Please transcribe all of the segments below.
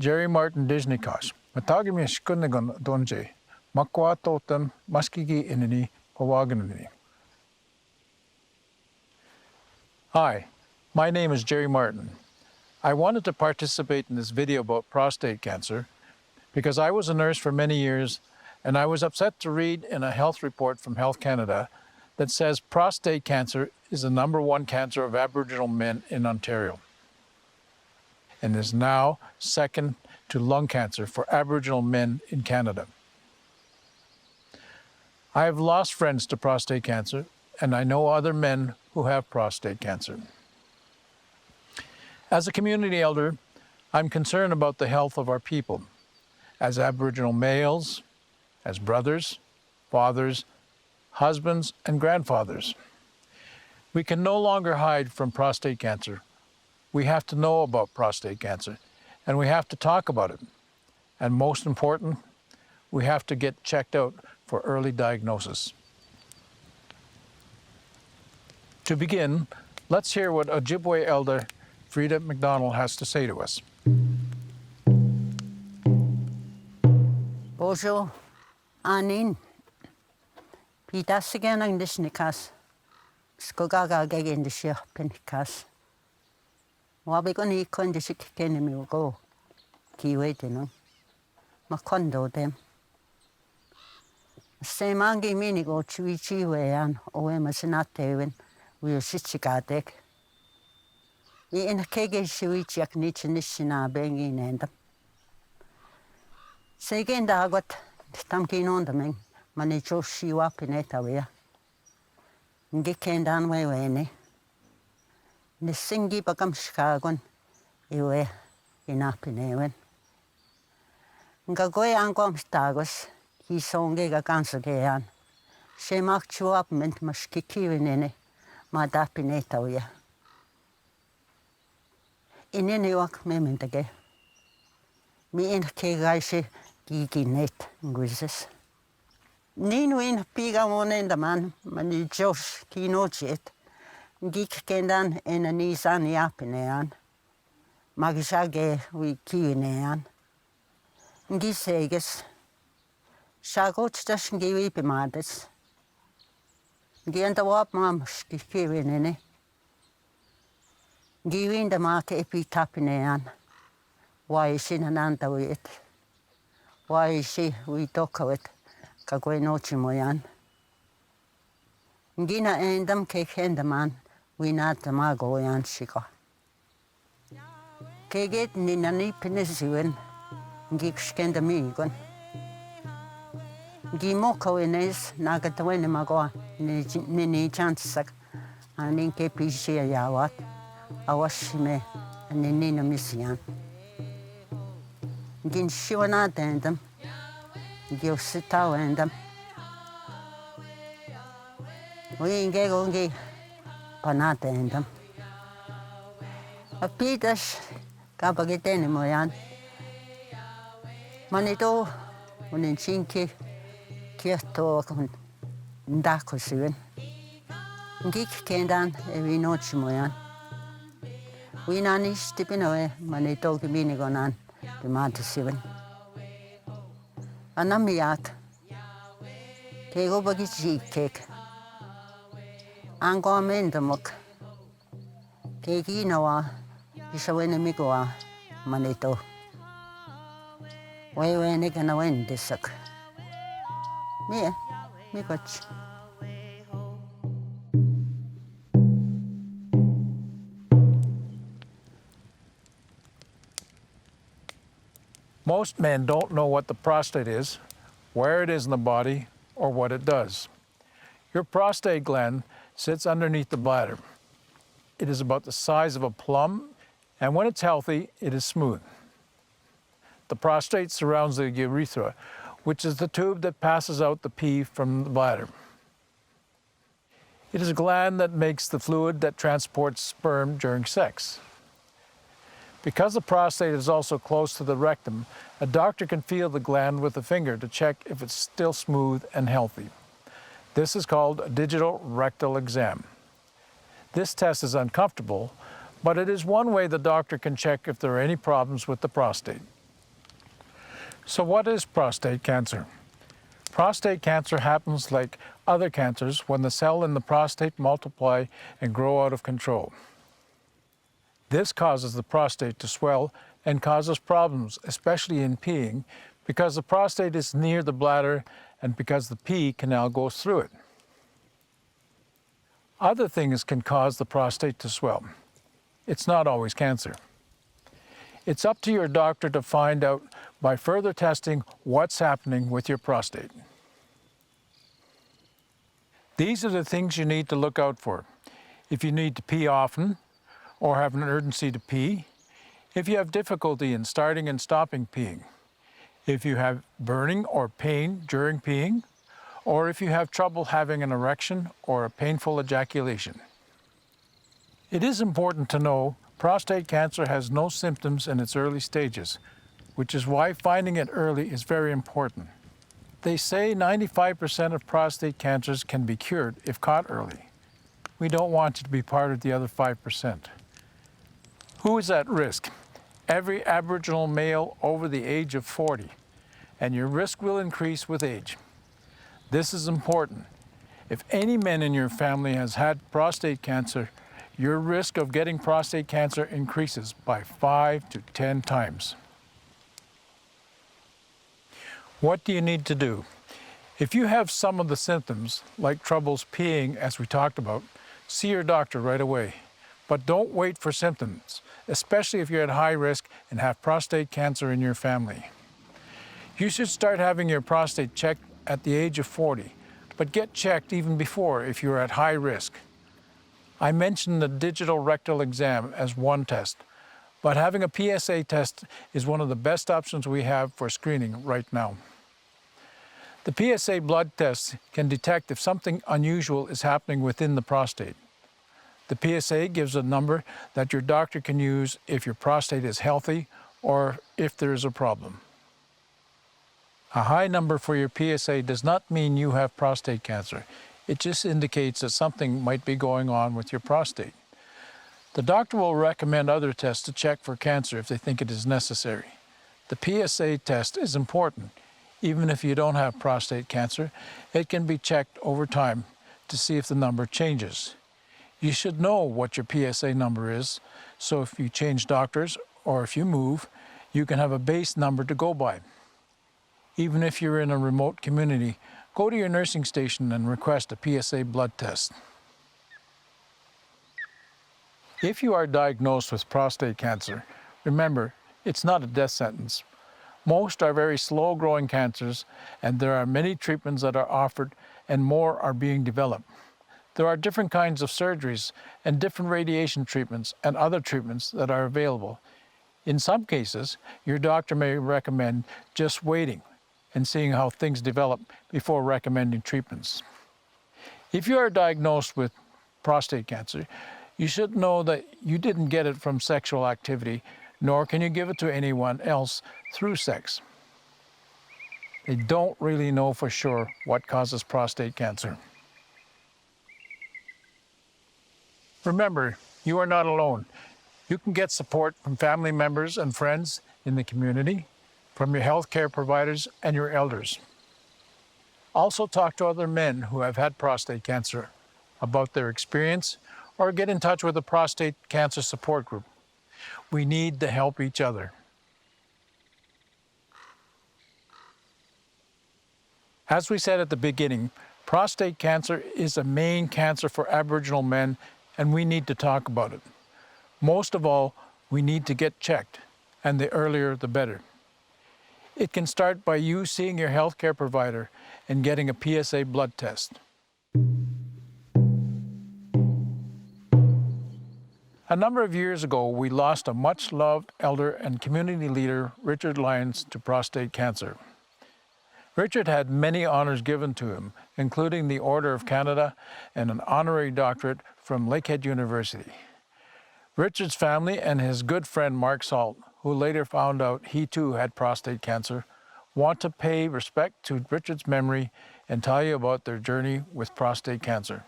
Jerry Martin Disneykas. Matagi mi skunnigon donje. Makwa totem maskigi inini pawaganini. Hi, my name is Jerry Martin. I wanted to participate in this video about prostate cancer because I was a nurse for many years and I was upset to read in a health report from Health Canada that says prostate cancer is the #1 cancer of Aboriginal men in Ontario and is now second to lung cancer for Aboriginal men in Canada. I have lost friends to prostate cancer and I know other men who have prostate cancer. As a community elder, I'm concerned about the health of our people, as Aboriginal males, as brothers, fathers, husbands, and grandfathers. We can no longer hide from prostate cancer. We have to know about prostate cancer, and we have to talk about it. And most important, we have to get checked out for early diagnosis. To begin, let's hear what Ojibwe elder Frida McDonald has to say to us. Bonjour, Anin. Pidasigan ang disnikas. Skogaga gagin the ship penikas. Wabi ko ni kondisik kenemi go. Kiwete no. Makondo dem. Semangi mini go chiwichi wean owe masinatewen. We are sitchikatek. In a kege shiwichi ak nichinishina bengi nendam. Segen dagot tamkin on the ming, manicho shiwa pineta wea. Ngiken dan wene. Nisingi bakam shkagon, iwe inapinewen. Ngagoy angom stagos, he songe ga gansagean. Shemak chuap mint mashkikiwinene, madapineta wea. Ininiwak mementage. Mi in kegaishe gigi net nguizes. Ninu in piga monenda man, mani Josh kino jet. Gik kendan en a nisan yapinean. Magishage we kinean. Giseges. Shagoch dash giwi pimades. Gienta wap mam skikiwinene. Giwin the mark epitapinean. Why is she nananta with? Why is she we talk of it? Kagwe nochi moyan. Gina endam cake hendaman, we not the magoyan shiko. Keget ninani penisiwen, gikskenda migon. Gimoko ines nagatawene magoa, nini chansak, and in kepishia yawat, awashime, and nina missian. Gin shiwana dendam, give sita wendam. We ingeg ongi panata endam. A pitas kapagetene moyan. Manito, unin chinki, kieto ndako siwen. Ngik kendan e vinochi moyan. We nanish tipinawe, manito kibinigonan. The Manta Sivan. Anamiat. Kego bagiji cake. Ango amendamok. Kegi nawa. Isawene migoa. Manito. Wene gana wendisak. Me, mikoch. Most men don't know what the prostate is, where it is in the body, or what it does. Your prostate gland sits underneath the bladder. It is about the size of a plum, and when it's healthy, it is smooth. The prostate surrounds the urethra, which is the tube that passes out the pee from the bladder. It is a gland that makes the fluid that transports sperm during sex. Because the prostate is also close to the rectum, a doctor can feel the gland with a finger to check if it's still smooth and healthy. This is called a digital rectal exam. This test is uncomfortable, but it is one way the doctor can check if there are any problems with the prostate. So what is prostate cancer? Prostate cancer happens like other cancers when the cell in the prostate multiply and grow out of control. This causes the prostate to swell and causes problems, especially in peeing, because the prostate is near the bladder and because the pee canal goes through it. Other things can cause the prostate to swell. It's not always cancer. It's up to your doctor to find out by further testing what's happening with your prostate. These are the things you need to look out for. If you need to pee often or have an urgency to pee, if you have difficulty in starting and stopping peeing, if you have burning or pain during peeing, or if you have trouble having an erection or a painful ejaculation. It is important to know prostate cancer has no symptoms in its early stages, which is why finding it early is very important. They say 95% of prostate cancers can be cured if caught early. We don't want you to be part of the other 5%. Who is at risk? Every Aboriginal male over the age of 40, and your risk will increase with age. This is important. If any man in your family has had prostate cancer, your risk of getting prostate cancer increases by 5 to 10 times. What do you need to do? If you have some of the symptoms, like troubles peeing as we talked about, see your doctor right away. But don't wait for symptoms, especially if you're at high risk and have prostate cancer in your family. You should start having your prostate checked at the age of 40, but get checked even before if you're at high risk. I mentioned the digital rectal exam as one test, but having a PSA test is one of the best options we have for screening right now. The PSA blood test can detect if something unusual is happening within the prostate. The PSA gives a number that your doctor can use if your prostate is healthy or if there is a problem. A high number for your PSA does not mean you have prostate cancer. It just indicates that something might be going on with your prostate. The doctor will recommend other tests to check for cancer if they think it is necessary. The PSA test is important. Even if you don't have prostate cancer, it can be checked over time to see if the number changes. You should know what your PSA number is, so if you change doctors or if you move, you can have a base number to go by. Even if you're in a remote community, go to your nursing station and request a PSA blood test. If you are diagnosed with prostate cancer, remember, it's not a death sentence. Most are very slow-growing cancers, and there are many treatments that are offered, and more are being developed. There are different kinds of surgeries and different radiation treatments and other treatments that are available. In some cases, your doctor may recommend just waiting and seeing how things develop before recommending treatments. If you are diagnosed with prostate cancer, you should know that you didn't get it from sexual activity, nor can you give it to anyone else through sex. They don't really know for sure what causes prostate cancer. Remember, you are not alone. You can get support from family members and friends in the community, from your healthcare providers and your elders. Also talk to other men who have had prostate cancer about their experience, or get in touch with a prostate cancer support group. We need to help each other. As we said at the beginning, prostate cancer is a main cancer for Aboriginal men, and we need to talk about it. Most of all, we need to get checked, and the earlier the better. It can start by you seeing your healthcare provider and getting a PSA blood test. A number of years ago, we lost a much-loved elder and community leader, Richard Lyons, to prostate cancer. Richard had many honors given to him, including the Order of Canada and an honorary doctorate from Lakehead University. Richard's family and his good friend Mark Salt, who later found out he too had prostate cancer, want to pay respect to Richard's memory and tell you about their journey with prostate cancer.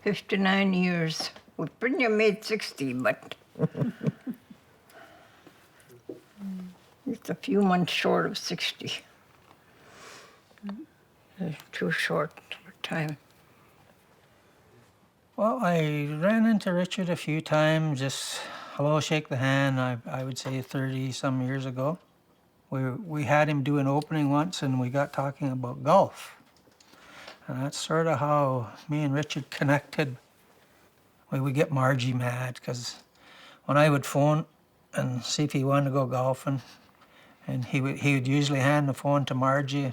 59 years. We pretty near made 60, but It's a few months short of 60. It's too short of a time. Well, I ran into Richard a few times, just hello, shake the hand, I would say 30 some years ago. We had him do an opening once and we got talking about golf. And that's sort of how me and Richard connected. We would get Margie mad because when I would phone and see if he wanted to go golfing, and he would usually hand the phone to Margie,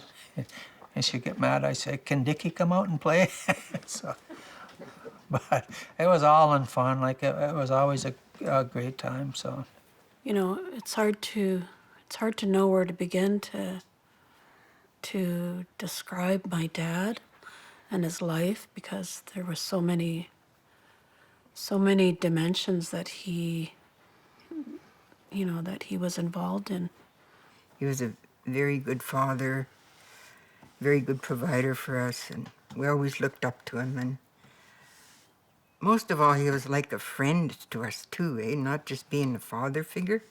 and she'd get mad. I said, "Can Dickie come out and play?" So, but it was all in fun. Like it was always a great time. So, You know, it's hard to know where to begin to describe my dad and his life, because there were so many dimensions that he was involved in. He was a very good father, very good provider for us, and we always looked up to him. And most of all, he was like a friend to us too, eh? Not just being a father figure.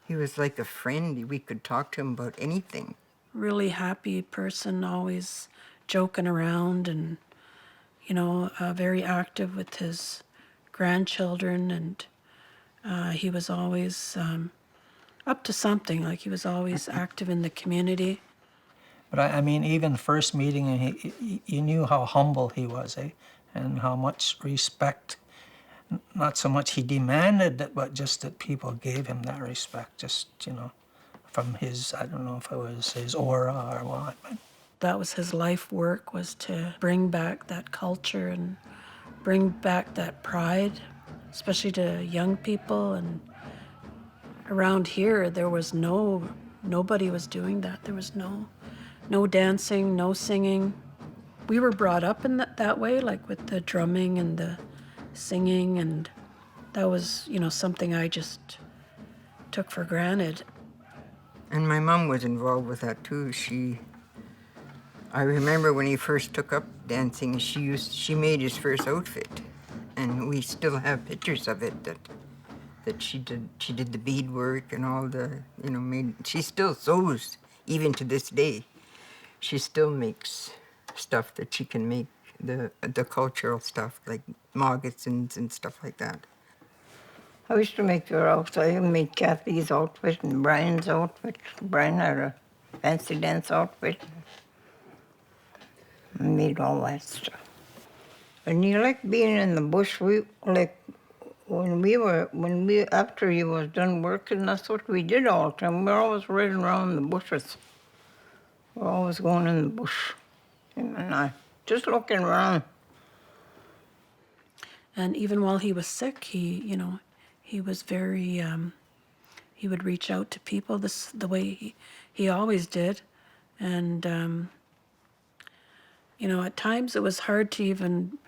He was like a friend. We could talk to him about anything. Really happy person, always joking around, and very active with his grandchildren, and he was always up to something. Like he was always active in the community. but I mean, even first meeting him, you knew how humble he was, eh? And how much respect. Not so much he demanded it, but just that people gave him that respect. Just from his, I don't know if it was his aura or what, but That was his life work, was to bring back that culture and bring back that pride, especially to young people. And around here, there was nobody was doing that. There was no dancing, no singing. We were brought up in that way, like with the drumming and the singing, and that was, something I just took for granted. And my mom was involved with that too. I remember when he first took up dancing, she made his first outfit, and we still have pictures of it that she did. She did the beadwork and all the made. She still sews even to this day. She still makes stuff that she can make the cultural stuff like moccasins and stuff like that. I used to make your outfit. I made Kathy's outfit and Brian's outfit. Brian had a fancy dance outfit. I made all that stuff. And you like being in the bush. We like after he was done working, that's what we did all the time. We're always riding around the bushes. We're always going in the bush, him and I, just looking around. And even while he was sick, he was very, he would reach out to people the way he always did. And, at times it was hard to even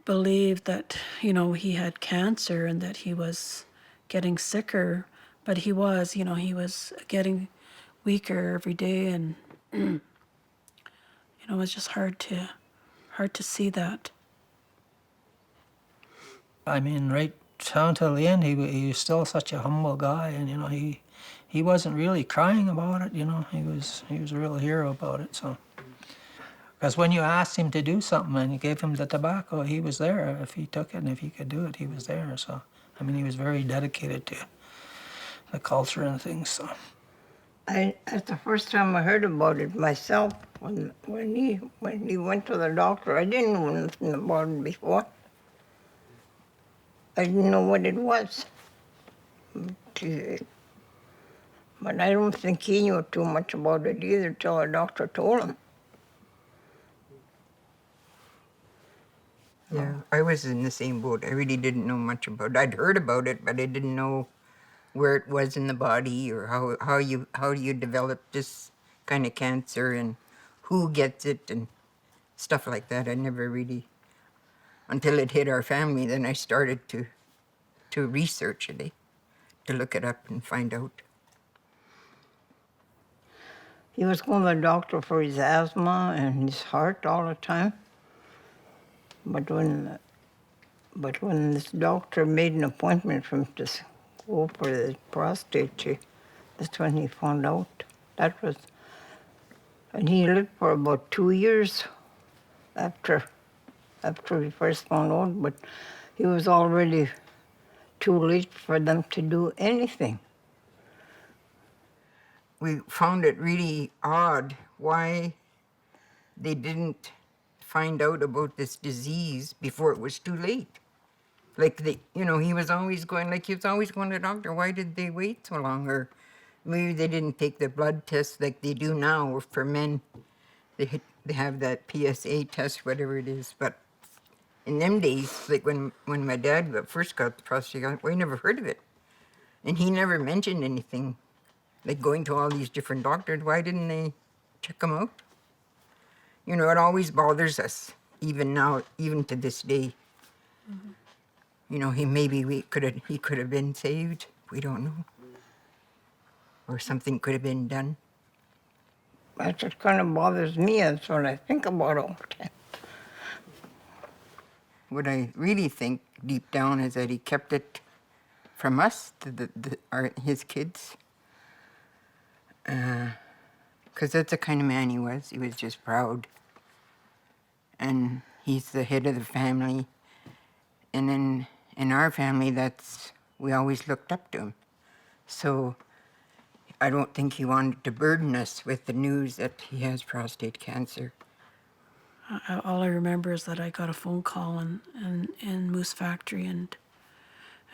believe that, he had cancer and that he was getting sicker, but he was getting weaker every day. And, it was just hard to see that. I mean, right down till the end, he was still such a humble guy, and he wasn't really crying about it. He was a real hero about it. So, because when you asked him to do something and you gave him the tobacco, he was there. If he took it and if he could do it, he was there. So, I mean, he was very dedicated to the culture and things. So, That's the first time I heard about it myself. When he went to the doctor, I didn't know nothing about it before. I didn't know what it was. But I don't think he knew too much about it either till the doctor told him. Yeah, I was in the same boat. I really didn't know much about it. I'd heard about it, but I didn't know where it was in the body or how you develop this kind of cancer and who gets it and stuff like that. I never really, until it hit our family, then I started to research it, to look it up and find out. He was going to the doctor for his asthma and his heart all the time. But when this doctor made an appointment for him to go for the prostate, That's when he found out. That was, and he lived for about 2 years after we first found out, but he was already too late for them to do anything. We found it really odd why they didn't find out about this disease before it was too late. Like he was always going, to the doctor. Why did they wait so long? Or maybe they didn't take the blood test like they do now for men. They have that PSA test, whatever it is. But in them days, like when my dad first got the prostate cancer, we never heard of it. And he never mentioned anything, like going to all these different doctors. Why didn't they check him out? It always bothers us, even now, even to this day. Mm-hmm. He could have been saved. We don't know. Or something could have been done. That just kind of bothers me. That's what I think about all the time. What I really think deep down is that he kept it from us, his kids. Because that's the kind of man he was. He was just proud. And he's the head of the family. And then in our family, we always looked up to him. So I don't think he wanted to burden us with the news that he has prostate cancer. All I remember is that I got a phone call in Moose Factory and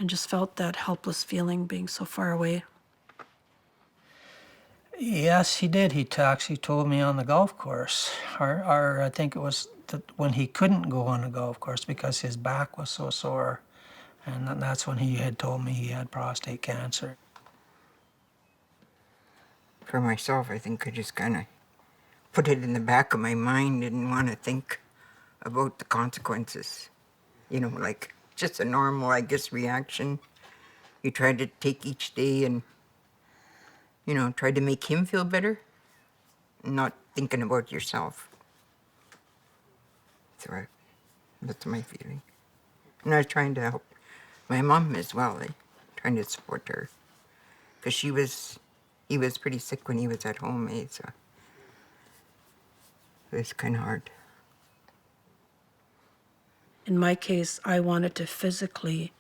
just felt that helpless feeling being so far away. Yes, he did. He actually told me on the golf course, or I think it was when he couldn't go on the golf course because his back was so sore, and that's when he had told me he had prostate cancer. For myself, I think I just kind of put it in the back of my mind, didn't want to think about the consequences. Like just a normal, I guess, reaction. You try to take each day and, try to make him feel better, not thinking about yourself. So that's my feeling. And I was trying to help my mom as well, trying to support her. Because he was pretty sick when he was at home, so it was kind of hard. In my case, I wanted to physically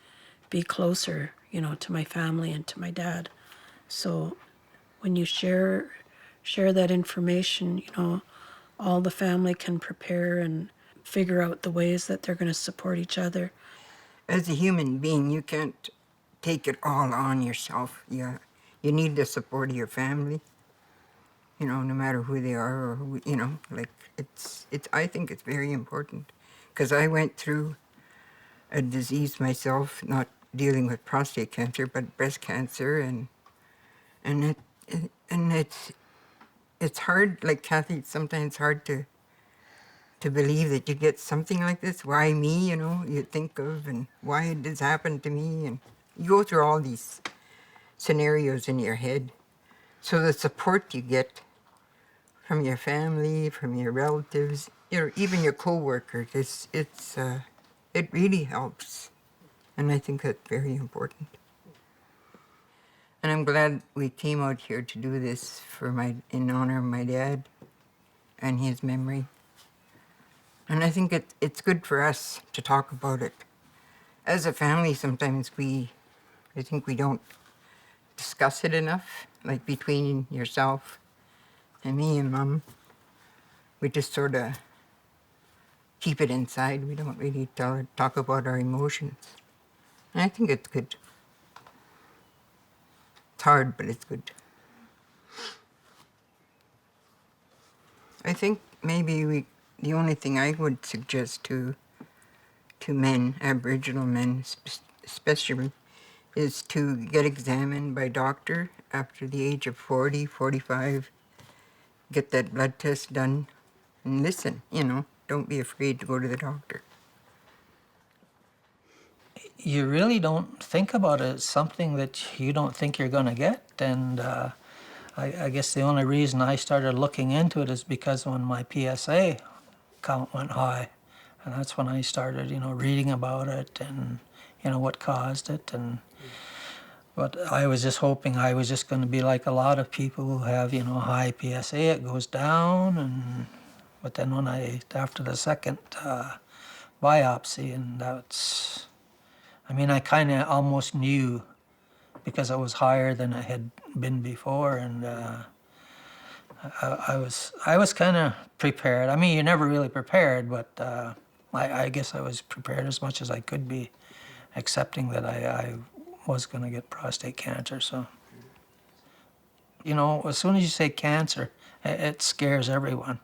be closer, to my family and to my dad. So when you share that information, all the family can prepare and figure out the ways that they're going to support each other. As a human being, you can't take it all on yourself. You need the support of your family, no matter who they are or who, I think it's very important. Because I went through a disease myself, not dealing with prostate cancer, but breast cancer, and it's hard, like Kathy, it's sometimes hard to believe that you get something like this. Why me, you think of, and why did this happen to me? And you go through all these scenarios in your head. So the support you get from your family, from your relatives, even your co-workers, it really helps. And I think that's very important. And I'm glad we came out here to do this in honor of my dad and his memory. And I think it's good for us to talk about it. As a family, sometimes I think we don't discuss it enough, like between yourself and me and Mom. We just sort of keep it inside. We don't really talk about our emotions. And I think it's good. It's hard, but it's good. I think maybe the only thing I would suggest to men, Aboriginal men especially, is to get examined by a doctor after the age of 40, 45. Get that blood test done and listen, don't be afraid to go to the doctor. You really don't think about it as something that you don't think you're going to get. And I guess the only reason I started looking into it is because when my PSA count went high. And that's when I started, reading about it and, what caused it. And But I was just hoping I was just going to be like a lot of people who have, high PSA. It goes down, but then after the second biopsy, and I kind of almost knew because it was higher than it had been before, and I was kind of prepared. I mean, you're never really prepared, but I guess I was prepared as much as I could be, accepting that I was going to get prostate cancer. So, as soon as you say cancer, it scares everyone.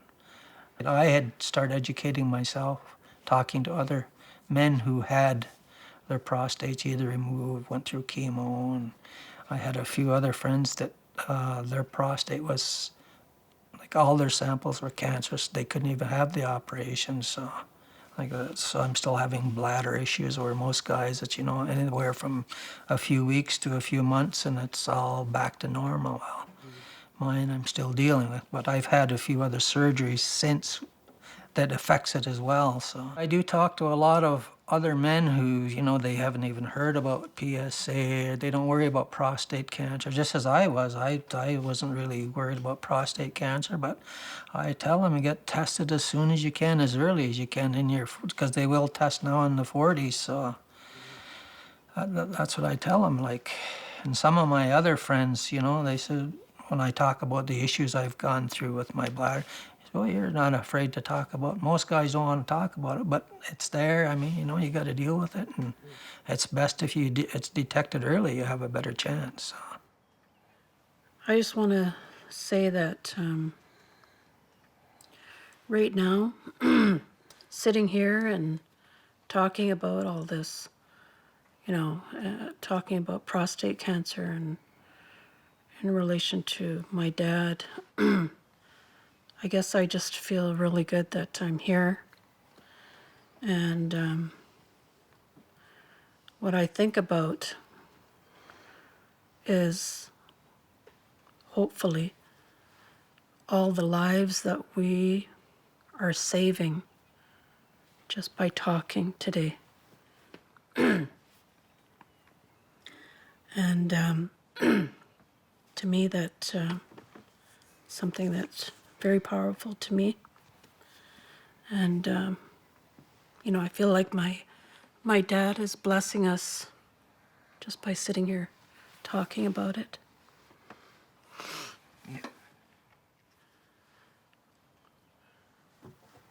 I had started educating myself, talking to other men who had their prostates either removed, went through chemo, and I had a few other friends that their prostate was, like, all their samples were cancerous. They couldn't even have the operation, so I'm still having bladder issues, where most guys, it's, anywhere from a few weeks to a few months, and it's all back to normal. Well, mine I'm still dealing with, but I've had a few other surgeries since that affects it as well. So I do talk to a lot of other men who, they haven't even heard about PSA. They don't worry about prostate cancer, just as I was. I wasn't really worried about prostate cancer, but I tell them to get tested as soon as you can, as early as you can because they will test now in the 40s. So that's what I tell them. Like, and some of my other friends, they said, when I talk about the issues I've gone through with my bladder, well, you're not afraid to talk about it. Most guys don't want to talk about it, but it's there. I mean, you got to deal with it, and it's best if it's detected early. You have a better chance. I just want to say that right now, sitting here and talking about all this, talking about prostate cancer and in relation to my dad, I guess I just feel really good that I'm here. And what I think about is hopefully all the lives that we are saving just by talking today. And to me, that's something that's very powerful to me. And, I feel like my dad is blessing us just by sitting here talking about it.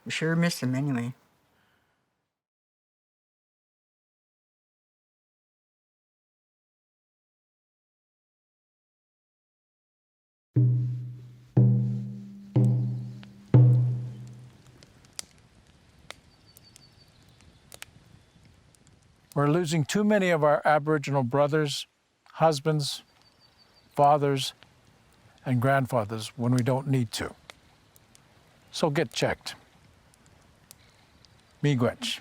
We sure miss him anyway. We're losing too many of our Aboriginal brothers, husbands, fathers, and grandfathers when we don't need to. So get checked. Miigwech.